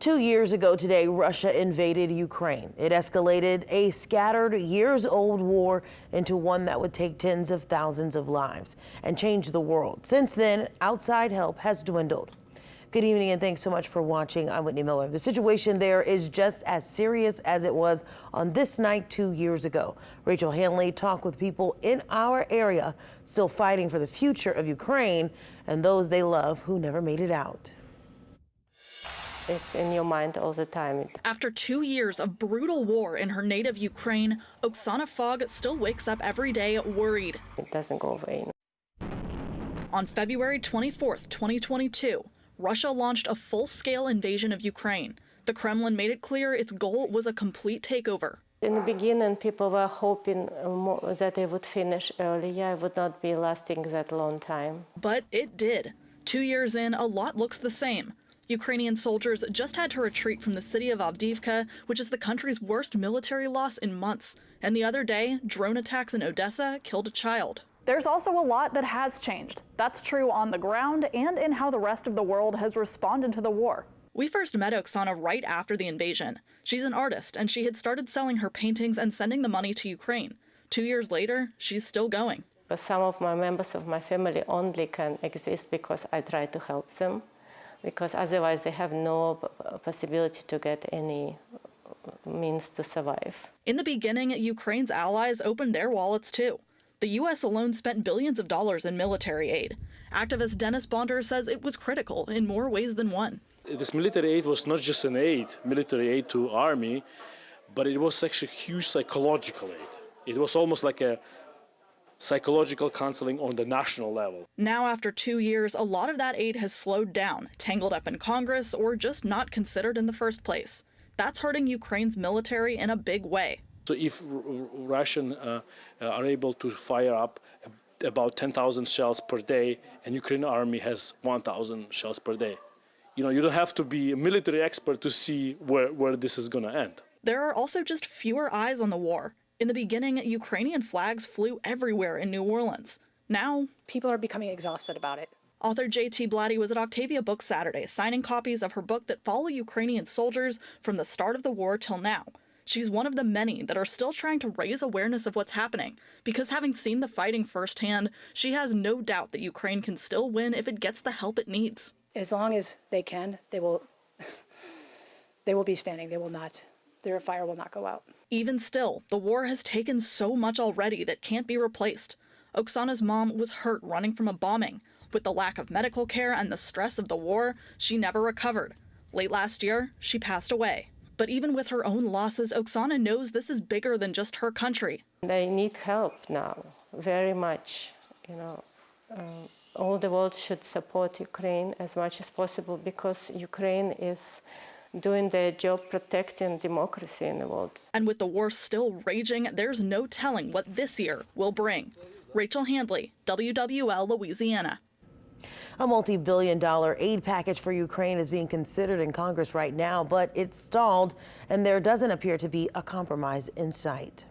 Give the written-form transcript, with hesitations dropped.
2 years ago today, Russia invaded Ukraine. It escalated a scattered, years-old war into one that would take tens of thousands of lives and change the world. Since then, outside help has dwindled. Good evening and thanks so much for watching. I'm Whitney Miller. The situation there is just as serious as it was on this night 2 years ago. Rachel Hanley talked with people in our area still fighting for the future of Ukraine and those they love who never made it out. It's in your mind all the time. After 2 years of brutal war in her native Ukraine, Oksana Fogg still wakes up every day worried. It doesn't go away. On February 24th, 2022, Russia launched a full-scale invasion of Ukraine. The Kremlin made it clear its goal was a complete takeover. In the beginning, people were hoping that it would finish earlier. It would not be lasting that long time. But it did. 2 years in, a lot looks the same. Ukrainian soldiers just had to retreat from the city of Avdiivka, which is the country's worst military loss in months. And the other day, drone attacks in Odessa killed a child. There's also a lot that has changed. That's true on the ground and in how the rest of the world has responded to the war. We first met Oksana right after the invasion. She's an artist, and she had started selling her paintings and sending the money to Ukraine. 2 years later, she's still going. But some of my members of my family only can exist because I try to help them, because otherwise they have no possibility to get any means to survive. In the beginning, Ukraine's allies opened their wallets too. The U.S. alone spent billions of dollars in military aid. Activist Dennis Bonder says it was critical in more ways than one. This military aid was not just an aid, military aid to army, but it was actually huge psychological aid. It was almost like a psychological counseling on the national level. Now, after 2 years, a lot of that aid has slowed down, tangled up in Congress, or just not considered in the first place. That's hurting Ukraine's military in a big way. So if Russians are able to fire up about 10,000 shells per day, and Ukrainian army has 1,000 shells per day, you don't have to be a military expert to see where this is going to end. There are also just fewer eyes on the war. In the beginning, Ukrainian flags flew everywhere in New Orleans. Now, people are becoming exhausted about it. Author J.T. Blatty was at Octavia Books Saturday, signing copies of her book that follow Ukrainian soldiers from the start of the war till now. She's one of the many that are still trying to raise awareness of what's happening, because having seen the fighting firsthand, she has no doubt that Ukraine can still win if it gets the help it needs. As long as they can, they will be standing. Their fire will not go out. Even still, the war has taken so much already that can't be replaced. Oksana's mom was hurt running from a bombing. With the lack of medical care and the stress of the war, she never recovered. Late last year, she passed away. But even with her own losses, Oksana knows this is bigger than just her country. They need help now, very much. All the world should support Ukraine as much as possible, because Ukraine is doing their job protecting democracy in the world. And with the war still raging, there's no telling what this year will bring. Rachel Hanley, WWL Louisiana. A multi-billion-dollar aid package for Ukraine is being considered in Congress right now, but it's stalled, and there doesn't appear to be a compromise in sight.